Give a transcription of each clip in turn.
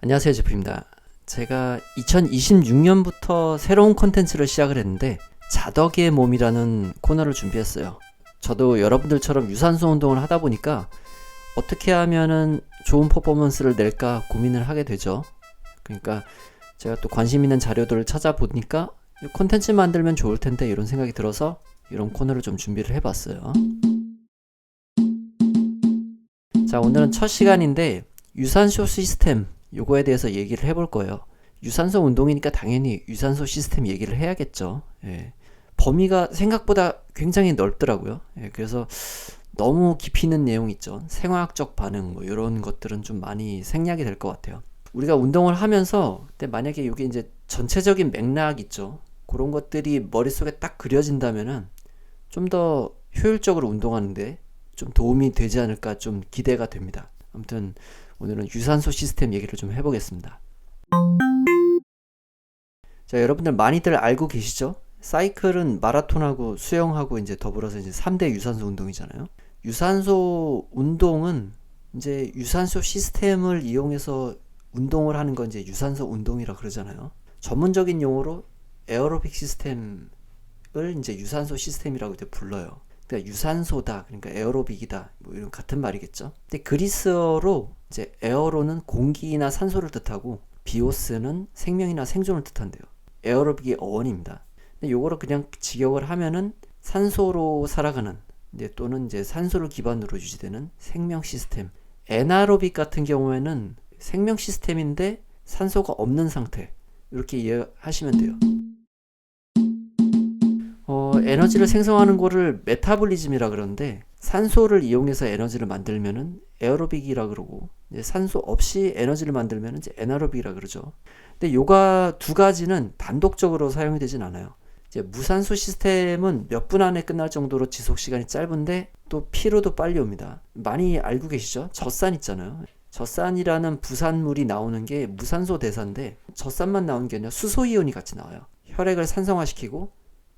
안녕하세요, 제프입니다. 제가 2026년부터 새로운 콘텐츠를 시작을 했는데 자덕의 몸이라는 코너를 준비했어요. 저도 여러분들처럼 유산소 운동을 하다 보니까 어떻게 하면은 좋은 퍼포먼스를 낼까 고민을 하게 되죠. 그러니까 제가 또 관심 있는 자료들을 찾아보니까 콘텐츠 만들면 좋을 텐데 이런 생각이 들어서 이런 코너를 좀 준비를 해봤어요. 자, 오늘은 첫 시간인데 유산소 시스템 요거에 대해서 얘기를 해볼 거예요. 유산소 운동이니까 당연히 유산소 시스템 얘기를 해야겠죠. 예. 범위가 생각보다 굉장히 넓더라고요. 예, 그래서 너무 깊이 있는 내용 있죠. 생화학적 반응 뭐 이런 것들은 좀 많이 생략이 될 것 같아요. 우리가 운동을 하면서 근데 만약에 이게 이제 전체적인 맥락 있죠. 그런 것들이 머릿속에 딱 그려진다면은 좀 더 효율적으로 운동하는데 좀 도움이 되지 않을까 좀 기대가 됩니다. 아무튼 오늘은 유산소 시스템 얘기를 좀 해보겠습니다. 자, 여러분들 많이들 알고 계시죠? 사이클은 마라톤하고 수영하고 이제 더불어서 이제 3대 유산소 운동이잖아요. 유산소 운동은 이제 유산소 시스템을 이용해서 운동을 하는 건 이제 유산소 운동이라 그러잖아요. 전문적인 용어로 에어로빅 시스템을 이제 유산소 시스템이라고 이제 불러요. 그러니까 유산소다, 그러니까 에어로빅이다, 뭐 이런 같은 말이겠죠. 근데 그리스어로 이제 에어로는 공기나 산소를 뜻하고 비오스는 생명이나 생존을 뜻한대요. 에어로빅이 어원입니다. 근데 요거를 그냥 직역을 하면은 산소로 살아가는 이제 또는 이제 산소를 기반으로 유지되는 생명 시스템. 에나로빅 같은 경우에는 생명 시스템인데 산소가 없는 상태, 이렇게 이해하시면 돼요. 에너지를 생성하는 거를 메타볼리즘이라 그러는데 산소를 이용해서 에너지를 만들면은 에어로빅이라 그러고 이제 산소 없이 에너지를 만들면은 이제 에나로빅이라 그러죠. 근데 요가 두 가지는 단독적으로 사용이 되진 않아요. 이제 무산소 시스템은 몇 분 안에 끝날 정도로 지속 시간이 짧은데 또 피로도 빨리 옵니다. 많이 알고 계시죠? 젖산 있잖아요. 젖산이라는 부산물이 나오는 게 무산소 대사인데 젖산만 나오는 게 아니라 수소이온이 같이 나와요. 혈액을 산성화시키고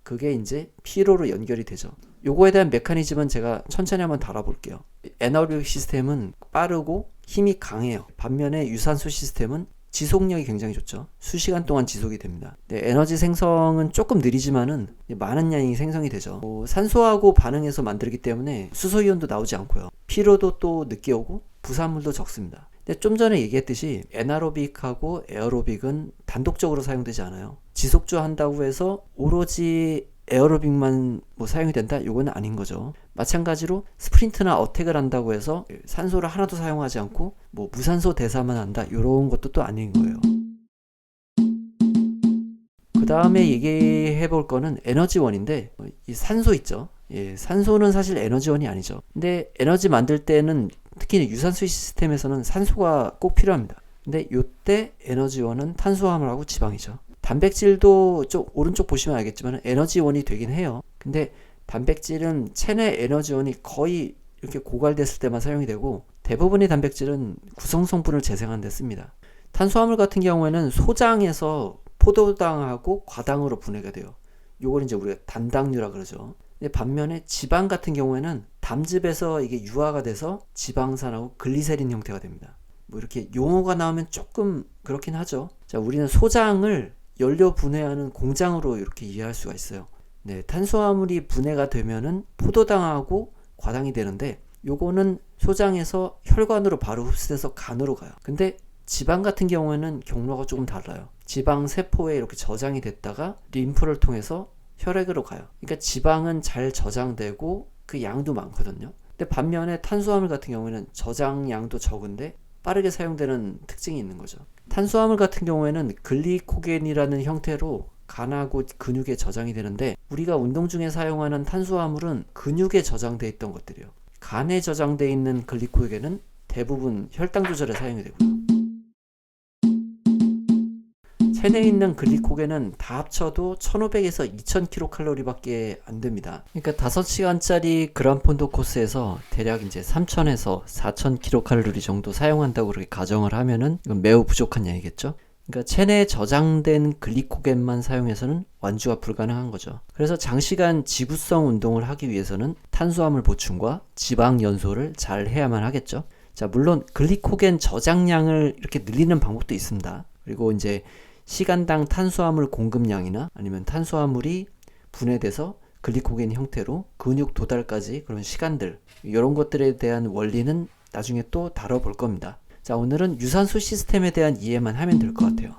그게 이제 피로로 연결이 되죠. 요거에 대한 메커니즘은 제가 천천히 한번 다뤄볼게요. 에너로빅 시스템은 빠르고 힘이 강해요. 반면에 유산소 시스템은 지속력이 굉장히 좋죠. 수시간 동안 지속이 됩니다. 에너지 생성은 조금 느리지만은 많은 양이 생성이 되죠. 산소하고 반응해서 만들기 때문에 수소이온도 나오지 않고요. 피로도 또 늦게 오고 부산물도 적습니다. 근데 좀 전에 얘기했듯이 에나로빅하고 에어로빅은 단독적으로 사용되지 않아요. 지속주 한다고 해서 오로지 에어로빅만 뭐 사용이 된다? 이거는 아닌 거죠. 마찬가지로 스프린트나 어택을 한다고 해서 산소를 하나도 사용하지 않고 뭐 무산소 대사만 한다? 이런 것도 또 아닌 거예요. 그 다음에 얘기해 볼 거는 에너지원인데 이 산소 있죠. 예, 산소는 사실 에너지원이 아니죠. 근데 에너지 만들 때는 특히 유산소 시스템에서는 산소가 꼭 필요합니다. 근데 이때 에너지원은 탄수화물하고 지방이죠. 단백질도 오른쪽 보시면 알겠지만 에너지원이 되긴 해요. 근데 단백질은 체내 에너지원이 거의 이렇게 고갈됐을 때만 사용이 되고 대부분의 단백질은 구성 성분을 재생하는 데 씁니다. 탄수화물 같은 경우에는 소장에서 포도당하고 과당으로 분해가 돼요. 요걸 이제 우리가 단당류라 그러죠. 근데 반면에 지방 같은 경우에는 담즙에서 이게 유화가 돼서 지방산하고 글리세린 형태가 됩니다. 뭐 이렇게 용어가 나오면 조금 그렇긴 하죠. 자, 우리는 소장을 연료 분해하는 공장으로 이렇게 이해할 수가 있어요. 네, 탄수화물이 분해가 되면은 포도당하고 과당이 되는데 요거는 소장에서 혈관으로 바로 흡수돼서 간으로 가요. 근데 지방 같은 경우에는 경로가 조금 달라요. 지방 세포에 이렇게 저장이 됐다가 림프를 통해서 혈액으로 가요. 그러니까 지방은 잘 저장되고 그 양도 많거든요. 근데 반면에 탄수화물 같은 경우에는 저장량도 적은데 빠르게 사용되는 특징이 있는 거죠. 탄수화물 같은 경우에는 글리코겐이라는 형태로 간하고 근육에 저장이 되는데 우리가 운동 중에 사용하는 탄수화물은 근육에 저장되어 있던 것들이에요. 간에 저장되어 있는 글리코겐은 대부분 혈당 조절에 사용이 되고요. 체내에 있는 글리코겐은 다 합쳐도 1500에서 2000kcal 밖에 안 됩니다. 그러니까 5시간짜리 그란폰도 코스에서 대략 이제 3000에서 4000kcal 정도 사용한다고 그렇게 가정을 하면은 이건 매우 부족한 양이겠죠. 그러니까 체내에 저장된 글리코겐만 사용해서는 완주가 불가능한 거죠. 그래서 장시간 지구성 운동을 하기 위해서는 탄수화물 보충과 지방 연소를 잘 해야만 하겠죠. 자, 물론 글리코겐 저장량을 이렇게 늘리는 방법도 있습니다. 그리고 이제 시간당 탄수화물 공급량이나 아니면 탄수화물이 분해돼서 글리코겐 형태로 근육 도달까지 그런 시간들, 이런 것들에 대한 원리는 나중에 또 다뤄볼 겁니다. 자, 오늘은 유산소 시스템에 대한 이해만 하면 될 것 같아요.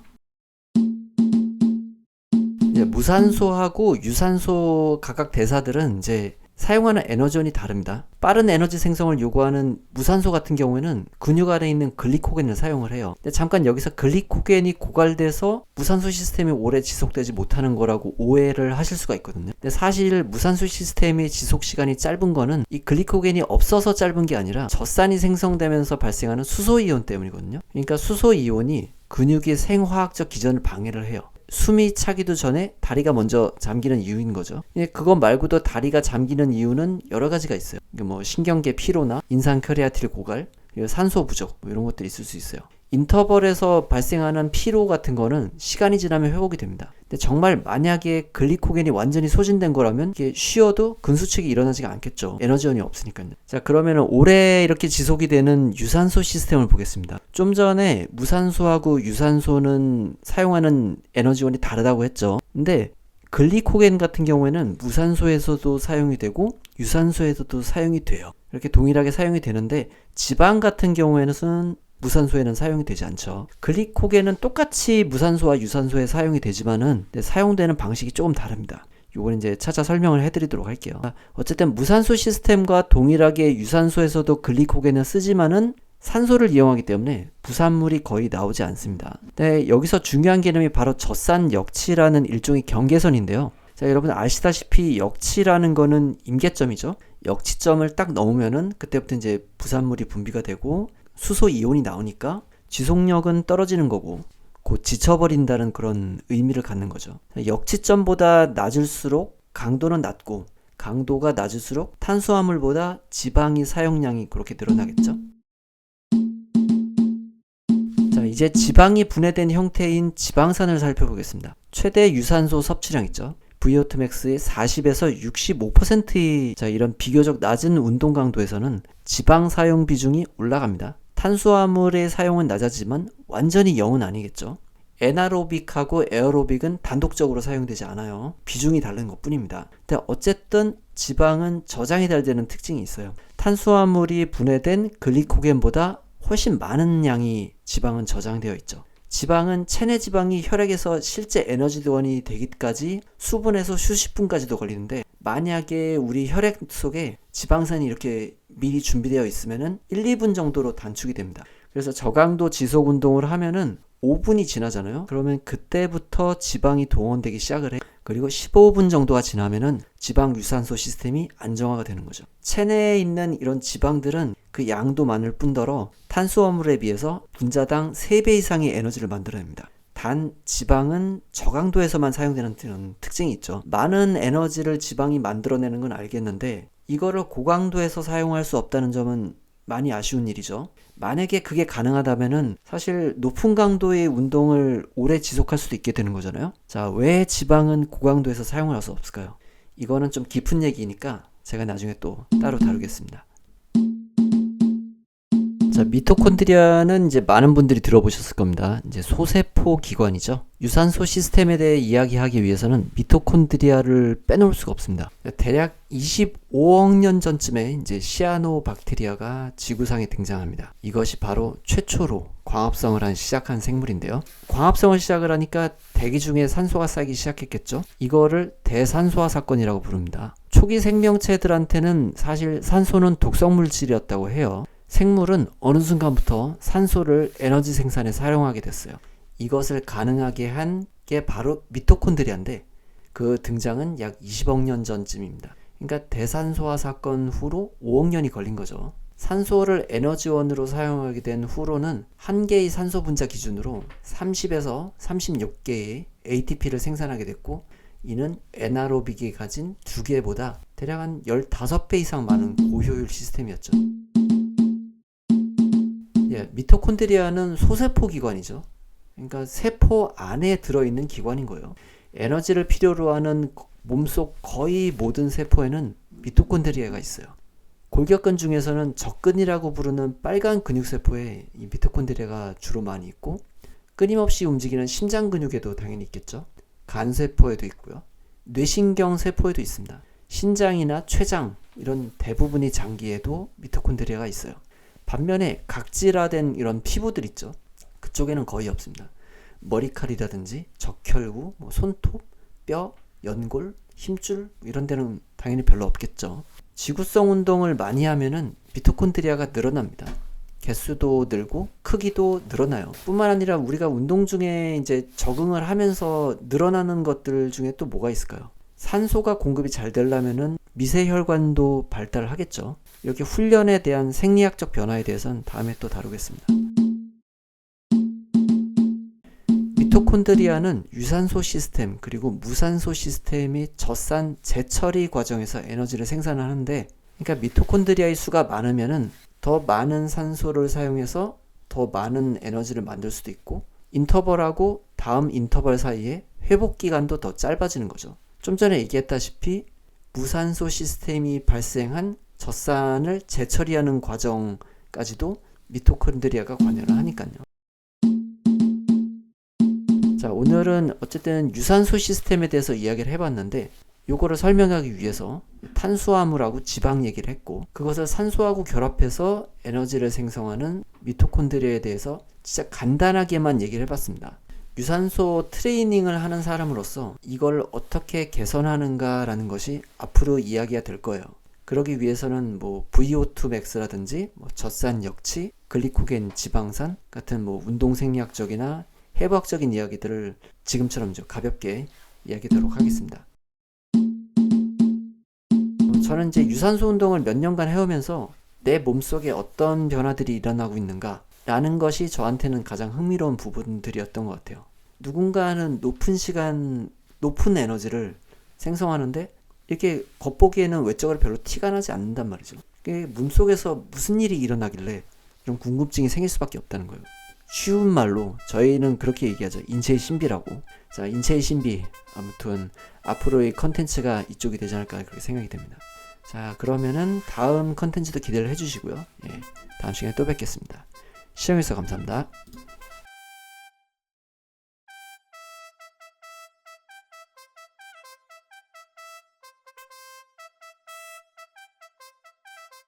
이제 무산소하고 유산소 각각 대사들은 이제 사용하는 에너지원이 다릅니다. 빠른 에너지 생성을 요구하는 무산소 같은 경우에는 근육 안에 있는 글리코겐을 사용을 해요. 근데 잠깐 여기서 글리코겐이 고갈돼서 무산소 시스템이 오래 지속되지 못하는 거라고 오해를 하실 수가 있거든요. 근데 사실 무산소 시스템의 지속 시간이 짧은 거는 이 글리코겐이 없어서 짧은 게 아니라 젖산이 생성되면서 발생하는 수소이온 때문이거든요. 그러니까 수소이온이 근육의 생화학적 기전을 방해를 해요. 숨이 차기도 전에 다리가 먼저 잠기는 이유인 거죠. 그것 말고도 다리가 잠기는 이유는 여러 가지가 있어요. 뭐 신경계 피로나 인상 크레아틴 고갈, 그리고 산소 부족, 뭐 이런 것들이 있을 수 있어요. 인터벌에서 발생하는 피로 같은 거는 시간이 지나면 회복이 됩니다. 근데 정말 만약에 글리코겐이 완전히 소진된 거라면 이게 쉬어도 근수축이 일어나지가 않겠죠. 에너지원이 없으니까요. 자, 그러면 오래 이렇게 지속이 되는 유산소 시스템을 보겠습니다. 좀 전에 무산소하고 유산소는 사용하는 에너지원이 다르다고 했죠. 근데 글리코겐 같은 경우에는 무산소에서도 사용이 되고 유산소에서도 사용이 돼요. 이렇게 동일하게 사용이 되는데 지방 같은 경우에는 무산소에는 사용이 되지 않죠. 글리코겐은 똑같이 무산소와 유산소에 사용이 되지만은 사용되는 방식이 조금 다릅니다. 요건 이제 차차 설명을 해드리도록 할게요. 어쨌든 무산소 시스템과 동일하게 유산소에서도 글리코겐을 쓰지만은 산소를 이용하기 때문에 부산물이 거의 나오지 않습니다. 근데 여기서 중요한 개념이 바로 젖산 역치라는 일종의 경계선인데요. 자, 여러분 아시다시피 역치라는 거는 임계점이죠. 역치점을 딱 넘으면은 그때부터 이제 부산물이 분비가 되고 수소 이온이 나오니까 지속력은 떨어지는 거고 곧 지쳐버린다는 그런 의미를 갖는 거죠. 역치점보다 낮을수록 강도는 낮고 강도가 낮을수록 탄수화물보다 지방의 사용량이 그렇게 늘어나겠죠. 자, 이제 지방이 분해된 형태인 지방산을 살펴보겠습니다. 최대 유산소 섭취량 있죠. VO2 max의 40에서 65%의 이런 비교적 낮은 운동 강도에서는 지방 사용 비중이 올라갑니다. 탄수화물의 사용은 낮아지만 완전히 0은 아니겠죠. 에나로빅하고 에어로빅은 단독적으로 사용되지 않아요. 비중이 다른 것 뿐입니다. 근데 어쨌든 지방은 저장이 잘 되는 특징이 있어요. 탄수화물이 분해된 글리코겐보다 훨씬 많은 양이 지방은 저장되어 있죠. 지방은 체내 지방이 혈액에서 실제 에너지원이 되기까지 수분에서 수십 분까지도 걸리는데 만약에 우리 혈액 속에 지방산이 이렇게 미리 준비되어 있으면은 1, 2분 정도로 단축이 됩니다. 그래서 저강도 지속 운동을 하면은 5분이 지나잖아요. 그러면 그때부터 지방이 동원되기 시작을 해. 그리고 15분 정도가 지나면은 지방 유산소 시스템이 안정화가 되는 거죠. 체내에 있는 이런 지방들은 그 양도 많을 뿐더러 탄수화물에 비해서 분자당 3배 이상의 에너지를 만들어냅니다. 단 지방은 저강도에서만 사용되는 그런 특징이 있죠. 많은 에너지를 지방이 만들어내는 건 알겠는데 이거를 고강도에서 사용할 수 없다는 점은 많이 아쉬운 일이죠. 만약에 그게 가능하다면은 사실 높은 강도의 운동을 오래 지속할 수도 있게 되는 거잖아요. 자, 왜 지방은 고강도에서 사용을 할 수 없을까요? 이거는 좀 깊은 얘기니까 제가 나중에 또 따로 다루겠습니다. 자, 미토콘드리아는 이제 많은 분들이 들어보셨을 겁니다. 이제 소세포 기관이죠. 유산소 시스템에 대해 이야기하기 위해서는 미토콘드리아를 빼놓을 수가 없습니다. 대략 25억 년 전쯤에 이제 시아노박테리아가 지구상에 등장합니다. 이것이 바로 최초로 광합성을 시작한 생물인데요. 광합성을 시작을 하니까 대기 중에 산소가 쌓이기 시작했겠죠. 이거를 대산소화 사건이라고 부릅니다. 초기 생명체들한테는 사실 산소는 독성 물질이었다고 해요. 생물은 어느 순간부터 산소를 에너지 생산에 사용하게 됐어요. 이것을 가능하게 한 게 바로 미토콘드리아인데 그 등장은 약 20억 년 전쯤입니다. 그러니까 대산소화 사건 후로 5억 년이 걸린 거죠. 산소를 에너지원으로 사용하게 된 후로는 한 개의 산소 분자 기준으로 30에서 36개의 ATP를 생산하게 됐고 이는 에나로빅이 가진 2개보다 대략 한 15배 이상 많은 고효율 시스템이었죠. 미토콘드리아는 소세포 기관이죠. 그러니까 세포 안에 들어있는 기관인 거예요. 에너지를 필요로 하는 몸속 거의 모든 세포에는 미토콘드리아가 있어요. 골격근 중에서는 적근이라고 부르는 빨간 근육세포에 이 미토콘드리아가 주로 많이 있고, 끊임없이 움직이는 심장 근육에도 당연히 있겠죠. 간세포에도 있고요. 뇌신경 세포에도 있습니다. 신장이나 췌장 이런 대부분의 장기에도 미토콘드리아가 있어요. 반면에 각질화된 이런 피부들 있죠. 그쪽에는 거의 없습니다. 머리칼이라든지 적혈구, 손톱, 뼈, 연골, 힘줄 이런 데는 당연히 별로 없겠죠. 지구성 운동을 많이 하면은 미토콘드리아가 늘어납니다. 개수도 늘고 크기도 늘어나요. 뿐만 아니라 우리가 운동 중에 이제 적응을 하면서 늘어나는 것들 중에 또 뭐가 있을까요? 산소가 공급이 잘 되려면은 미세혈관도 발달을 하겠죠. 이렇게 훈련에 대한 생리학적 변화에 대해서는 다음에 또 다루겠습니다. 미토콘드리아는 유산소 시스템 그리고 무산소 시스템이 젖산 재처리 과정에서 에너지를 생산하는데, 그러니까 미토콘드리아의 수가 많으면은 더 많은 산소를 사용해서 더 많은 에너지를 만들 수도 있고, 인터벌하고 다음 인터벌 사이에 회복 기간도 더 짧아지는 거죠. 좀 전에 얘기했다시피 무산소 시스템이 발생한 젖산을 재처리하는 과정까지도 미토콘드리아가 관여를 하니까요. 자, 오늘은 어쨌든 유산소 시스템에 대해서 이야기를 해봤는데, 요거를 설명하기 위해서 탄수화물하고 지방 얘기를 했고, 그것을 산소하고 결합해서 에너지를 생성하는 미토콘드리아에 대해서 진짜 간단하게만 얘기를 해봤습니다. 유산소 트레이닝을 하는 사람으로서 이걸 어떻게 개선하는가라는 것이 앞으로 이야기가 될 거예요. 그러기 위해서는 VO2 max라든지 젖산 역치, 글리코겐 지방산 같은 운동 생리학적이나 해부학적인 이야기들을 지금처럼 좀 가볍게 이야기하도록 하겠습니다. 저는 이제 유산소 운동을 몇 년간 해오면서 내 몸속에 어떤 변화들이 일어나고 있는가 라는 것이 저한테는 가장 흥미로운 부분들이었던 것 같아요. 누군가는 높은 시간, 높은 에너지를 생성하는데 이렇게 겉보기에는 외적으로 별로 티가 나지 않는단 말이죠. 몸속에서 무슨 일이 일어나길래 이런 궁금증이 생길 수밖에 없다는 거예요. 쉬운 말로 저희는 그렇게 얘기하죠. 인체의 신비라고. 자, 인체의 신비. 아무튼 앞으로의 컨텐츠가 이쪽이 되지 않을까 그렇게 생각이 됩니다. 자, 그러면은 다음 컨텐츠도 기대를 해주시고요. 다음 시간에 또 뵙겠습니다. 시청해주셔서 감사합니다.